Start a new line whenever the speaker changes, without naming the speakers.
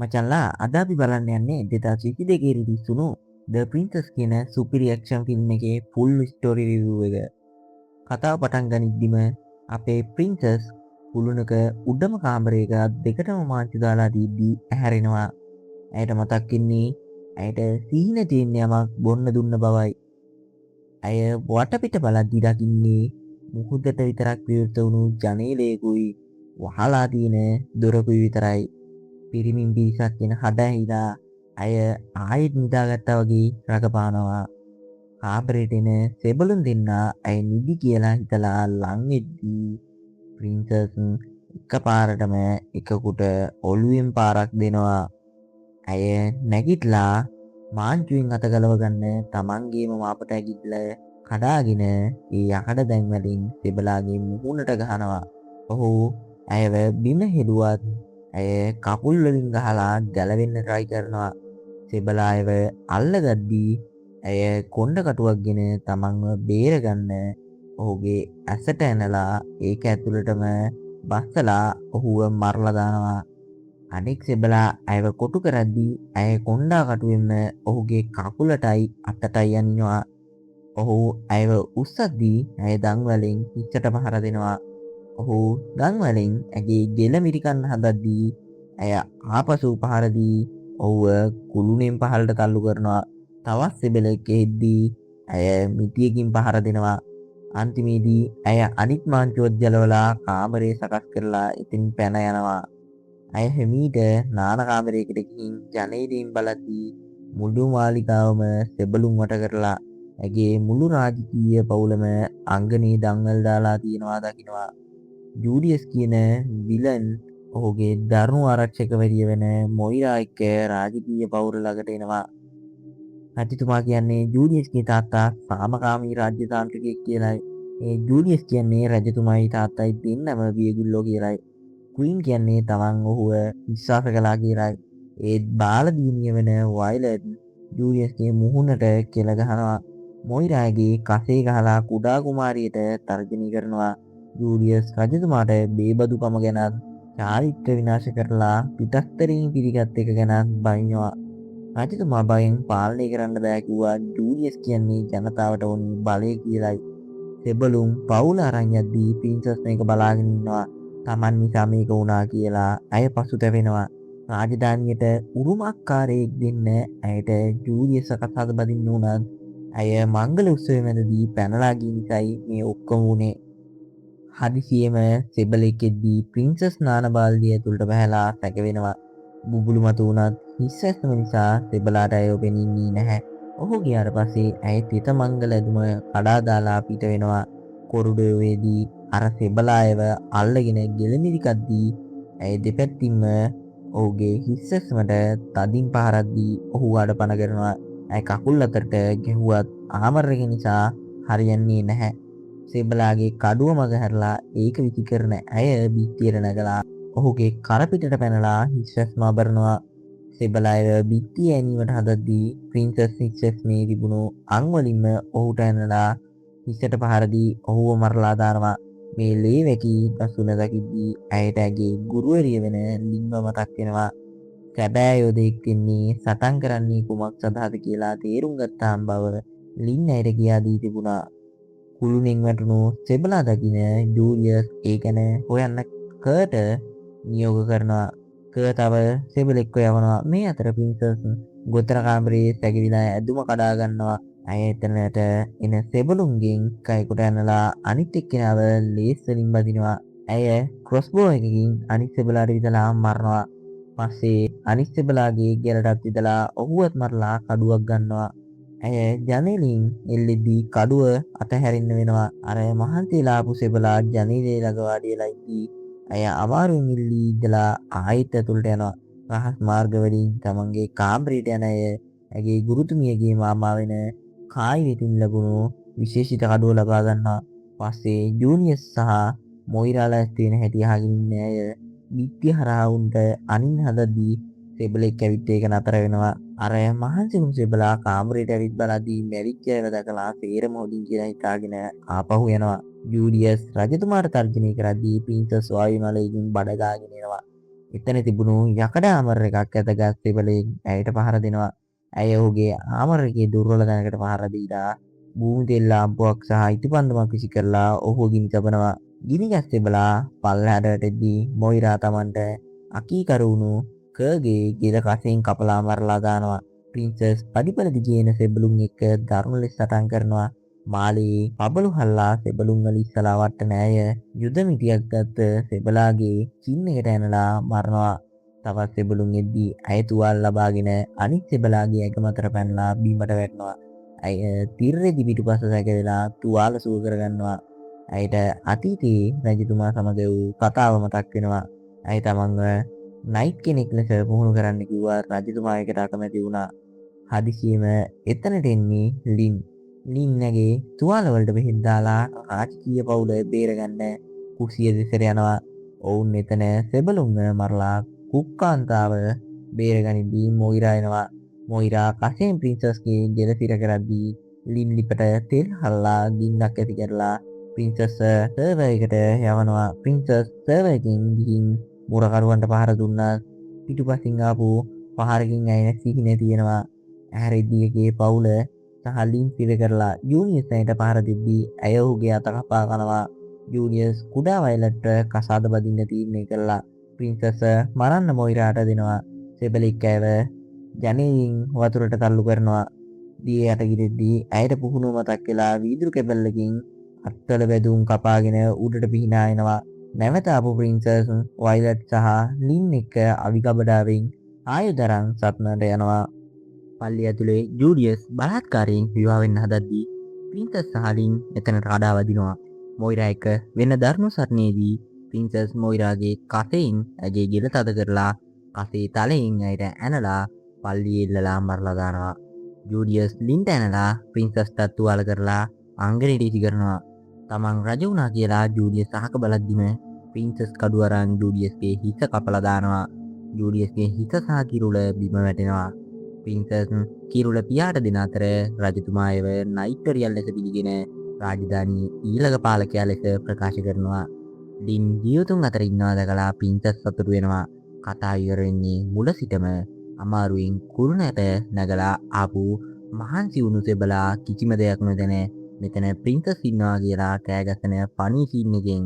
මචංලා අද අපි බලන්න යන්නේ 2022 රිලීස් වුණු The Princess කියන සුපිරි ඇක්ෂන් ෆිල්ම් එකේ ෆුල් ස්ටෝරි රිවිව් එක. කතාව පටන් ගනිද්දිම අපේ ප්‍රින්සස් කුළුණක උඩම කාමරයක දෙකටම මාංචු දාලා තියද්දී ඇහැරෙනවා. ඇයට මතක් වෙන්නේ ඇයට සිහින තියෙන යමක් බොන්න දුන්න බවයි. ඇය වටපිට බලද්දි දකින්නේ මුහුදට විතරක් විවෘත වුණු ජනේලයකුයි වහලා තියෙන දොරකුයි විතරයි. පිරිමින් පිරිසක් වෙන හඩ ඇහිලා ඇය ආයෙත් නිදාගත්තා වගේ රඟපානවා. කාමරේට එන සෙබළුන් දෙන්නා ඇය නිදි කියලා හිතලා ලං වෙද්දී ප්‍රින්සස් එකපාරටම එකෙකුට ඔළුවෙන් පාරක් දෙනවා. ඇය නැගිටලා මාංචුවෙන් අත ගලව ගන්න තමන්ගේම මාපට ඇගිල්ල කඩාගෙන ඒ යකඩ දැන් වලින් සෙබලාගේ මුහුණට ගහනවා. ඔහු ඇයව බිම හෙළුවත් ඇය කකුල් වලින් ගහලා ගැලවෙන්න try කරනවා. සෙබලා අයව අල්ලගද්දී ඇය කොණ්ඩ කටුවක්ගෙන තමන්ව බේරගන්න ඔහුගේ ඇසට ඇනලා ඒක ඇතුළටම බස්සලා ඔහුව මරලා දානවා. අනෙක් සෙබලා ඇයව කොටු කරද්දී ඇය කොණ්ඩා කටුවෙන්ම ඔහුගේ කකුලටයි අතටයි අනිනවා. ඔහු ඇයව උස්සද්දී ඇය දන් වලින් හිසට පහර දෙනවා. ඔහු දන් වලින් ඇගේ ගෙල මිරිකන්න හදද්දී ඇය ආපසු පහර දී ඔහුව කුළුණෙන් පහළට තල්ලු කරනවා. තවත් සෙබළෙක් එද්දී ඇය මිටියකින් පහර දෙනවා. අන්තිමේදී ඇය අනිත් මාංචුවත් ජලවලා කාමරේ සකස් කරලා ඉතින් පැන යනවා. ඇය හිමීට නාන කාමරයකට ගිහින් ජනේලයෙන් බලද්දී මුළු මාලිගාවම සෙබළුන් වට කරලා ඇගේ මුළු රාජකීය පවුලම අංගනේ දන්වල දාලා තියෙනවා දකිනවා. ජූලියස් කියන විලන් ඔහුගේ දරුණු ආරක්ෂකවරිය වෙන මොයිරා එක්ක රාජකීය පවුර ළඟට එනවා. රජතුමා කියන්නේ ජූලියස්ගේ තාත්තා සාමකාමී රාජ්‍ය තාන්ත්‍රිකයෙක් කියලායි. ඒ ජූලියස් කියන්නේ රජතුමායි තාත්තයි දෙන්නම වියගුල්ලෝ කියලායි. ක්වීන් කියන්නේ තමන් ඔහුව විශ්වාස කළා කියලායි. ඒත් බාලදීනිය වෙන වයිලට් ජූලියස්ගේ මුහුණට කෙල ගහනවා. මොයිරාගේ කසේ ගහලා කුඩා කුමාරියට තර්ජනය කරනවා. ජූලියස් රජතුමාට බේබදුකම ගැනත් චාරිත්‍ර විනාශ කරලා පිටස්තරින් පිළිගත් එක ගැනත් බයිනවා. රජතුමා බයෙන් පාලනය කරන්න බෑ කිව්වා. ජූලියස් කියන්නේ ජනතාවට ඕනි බලය කියලායි. සෙබළුන් පවුල අරන් යද්දී ප්‍රින්සස් මේක බලාගෙන ඉන්නවා. Taman නිසා මේක වුණා කියලා ඇය පසුතැවෙනවා. රාජධානියට උරුමකාරයෙක් දෙන්න ඇයට ජූලියස් සකස් බදින්න උනත් ඇය මංගල උත්සවය මැදදී පැනලා ගිය නිසායි මේ ඔක්කොම වුණේ. හදිසියෙම සෙබළෙක් එද්දී ප්‍රින්සස් නාන බාල්දිය ඇතුළට බහැලා සැකවෙනවා. බුබුලු මතු වුණත් හිස්සැස්ම නිසා සෙබලාට ඇයව පෙනෙන්නේ නැහැ. ඔහු ගියාට පස්සේ ඇය තෙත මංගල ඇදුම කඩා දාලා පිට වෙනවා. කොරිඩෝරේදී අර සෙබලායව අල්ලගෙන ගෙලමිරිකද්දී ඇය දෙපැත්තින්ම ඔහුගේ හිස්සැස්මට තදින් පහරක් දී ඔහු අඩපණ කරනවා. ඇය කකුල් අතරට ගැහුවත් ආමර් එක නිසා හරියන්නේ නැහැ. සෙබලාගේ කඩුව මග හැරලා ඒක විසි කරන ඇය බිත්තියට නැගලා ඔහුගේ කරපිටට පැනලා හිස්සැස්ම අබරනවා. සෙබලායව බිත්තිය ඇනීමට හදද්දී ප්‍රින්සස් හිස්සැස්මේ තිබුණු අං වලින්ම ඔහුට ඇනලා හිසට පහර දී ඔහුව මරලා දානවා. මේ ලේ වැකි දසුන දකිද්දී ඇයට ඇගේ ගුරුවරිය වෙන ලින්ව මතක් වෙනවා. සැබෑ යෝධයෙක් වෙන්නේ සටන් කරන්නේ කුමක් සඳහාද කියලා තේරුම් ගත්තාම බව ලින් ඇයට කියා දී තිබුණා. කුළුණෙන් වැටුණු සෙබලා දකින ජූලියස් ඒ ගැන හොයන්න කර්ට නියෝග කරනවා. තව සෙබලෙක්ව යවනවා. මේ අතර ප්‍රින්සස් ගොතර කාමරේ සැගවිලා ඇදුම කඩා ගන්නවා. ඇය එතනට එන සෙබළුන්ගෙන් කයකට ඇනලා අනිත් එක්කෙනාව ලේස් වලින් බදිනවා. ඇය ක්‍රොස්බෝ එකකින් අනිත් සෙබලාට විදලා මරනවා. පස්සේ අනිත් සෙබලාගේ ගැලටත් විදලා ඔහුවත් මරලා කඩුවක් ගන්නවා. ඇය ජනේලෙන් එල්ලෙද්දී කඩුව අතහැරෙන්න වෙනවා. අර මහන්සිලා ආපු සෙබලා ජනේලේ ළඟ වාඩිලා ඉද්දී ඇය අමාරුවෙන් ඉල්ලී ඉඳලා ආයෙත් ඇතුළට යනවා. රහස් මාර්ග වලින් තමන්ගේ කාමරයට යන අය ඇගේ ගුරුතුමියගේ මාමා වෙන කායි වෙතින් ලැබුණු විශේෂිත කඩුව ලබා ගන්නවා. පස්සේ ජූලියස් සහ මොයිරාලා ඇස්තේන හැටි අහගෙන ඉන්න අය බිත්තිය හරහා උන්ට අනින් හදද්දී සෙබලෙක් ඇවිත් ඒක නතර වෙනවා. අර මහන්සිුම් සෙබලා කාමරයට ඇවිත් බලද්දී මැරිච්ච අයව දැකලා සේරම හොදින් කියලා හිතාගෙන ආපහු යනවා. ජූලියස් රජතුමාට තර්ජනය කරද්දී ප්‍රින්සස් වායුමලයෙන් බඩගාගෙන එනවා. එතන තිබුණු යකඩ ආමර එකක් ඇදගත් සෙබළෙක් ඇයට පහර දෙනවා. ඇය ඔහුගේ ආමර එකේ දුර්වල තැනකට පහර දීලා භූමි තෙල් ලාම්පුවක් සහ ඉටිපන්දමක් විසි කරලා ඔහුව ගිනි තබනවා. ගිනි ගස් සෙබලා පල්ලෙහාට වැටෙද්දී මොයිරා Tamanට අකීකරු වුණු කර්ගේ ගෙල කසෙන් කපලා මරලා දානවා. ප්‍රින්සස් පඩිපෙළ දිගේ එන සෙබළුන් එක්ක දරුණු ලෙස සටන් කරනවා. මාලේ පබළු හල්ලා සෙබළුන් වල ඉස්සලා වට්ටන ඇය යුද මිටියක් ගත්ත සෙබලාගේ චින් එකට ඇනලා මරනවා. තවත් සෙබළුන් එද්දී ඇය තුවාල ලබාගෙන අනිත් සෙබලාගේ ඇඟ මතට පැනලා බිමට වැටෙනවා. ඇය තිරරෙදි පිටුපස සැකවෙලා තුවාල සුව කරගන්නවා. ඇයට අතීතයේ රජතුමා සමග වූ කතාව මතක් වෙනවා. ඇය තමන්ව නයිට් කෙනෙක් ලෙස පුහුණු කරන්න කිව්වා. රජතුමා ඒකට අකමැති වුණා. හදිසියෙම එතනට එන්නේ ලින්. ලින්නගේ තුවාලවලට බෙහෙත් දාලා රාජකීය පවුල බේරගන්න කුසිය දෙසට යනවා. ඔවුන් එතන සෙබළුන්ව මරලා කුක්කාන්තාව බේරගනිද්දී මොයිරා එනවා. මොයිරා කසෙන් ප්‍රින්සස්ගේ ගෙල සිර කරද්දී ලින් ලිපට තෙල් හල්ලා ගින්නක් ඇති කරලා ප්‍රින්සස් සර්වර් එකට යවනවා. ප්‍රින්සස් සර්වර් එකෙන් ගිහින් මුරකරුවන්ට පහර දුන්නා. පිටුපසින් ආපු පහරකින් ඇය සිහින තියෙනවා. ඇහැරෙද්දිගේ පවුල සහ ලින් සිර කරලා ජූනියස් ඇයට පහර දෙද්දී ඇය ඔහුගේ අත කපා කනවා. ජූනියස් කුඩා වයලට්ට කසාද බදින්න තීරණය කළා. ප්‍රින්සස් මරන්න මොයිරාට දෙනවා. සෙබළෙක් ඇයව ජනේලින් වතුරට තල්ලු කරනවා. දිය යට ගිරෙද්දී ඇයට පුහුණුව මතක් වෙලා වීදුරු කැබල්ලකින් අත්වල වැදුම් කපාගෙන උඩට පිහිනා එනවා. නැවත ආපු ප්‍රින්සස් වයිලට් සහ ලින් එක්ක අවිගබඩාවෙන් ආයුධරන් සත්නට යනවා. පල්ලිය ඇතුලේ ජූලියස් බලහත්කාරයෙන් විවාහ වෙන්න හදද්දී ප්‍රින්සස් සහ ලින් එතනට කඩා වදිනවා. මොයිරා එක්ක වෙන දරුණු සටනේදී ප්‍රින්සස් මොයිරාගේ කසෙන් ඇගේ ගෙල තද කරලා කසේ තලයෙන් ඇයට ඇනලා පල්ලියේ ඉල්ලලා මරලා දානවා. ජූලියස් ලින්ට ඇනලා ප්‍රින්සස්ට තුවාල කරලා අංගනයට ඉසි කරනවා. තමන් රජ වුණා කියලා ජූලියස් අහක බලද්දිම ප්‍රින්සස් කඩුව අරන් ජූලියස්ගේ හිස කපලා දානවා. ජූලියස්ගේ හිස සහ කිරුළ බිම වැටෙනවා. ප්‍රින්සස් කිරුළ පියාට දෙන අතර රජතුමා එව නයිට්ටරියල් ලෙස පිළිගෙන රාජධානී ඊළඟ පාලකයා ලෙස ප්‍රකාශ කරනවා. ලින් දියුතුන් අතර ඉන්නවා දැකලා ප්‍රින්සස් සතුටු වෙනවා. කතාව ඉවර වෙන්නේ මුල සිටම අමාරුවෙන් කුරුණට නැගලා ආපු මහන්සි වුණු සෙබලා කිසිම දෙයක් නොදැන මෙතන ප්‍රින්සස් ඉන්නවා කියලා කෑගසන ෆනි සීන් එකෙන්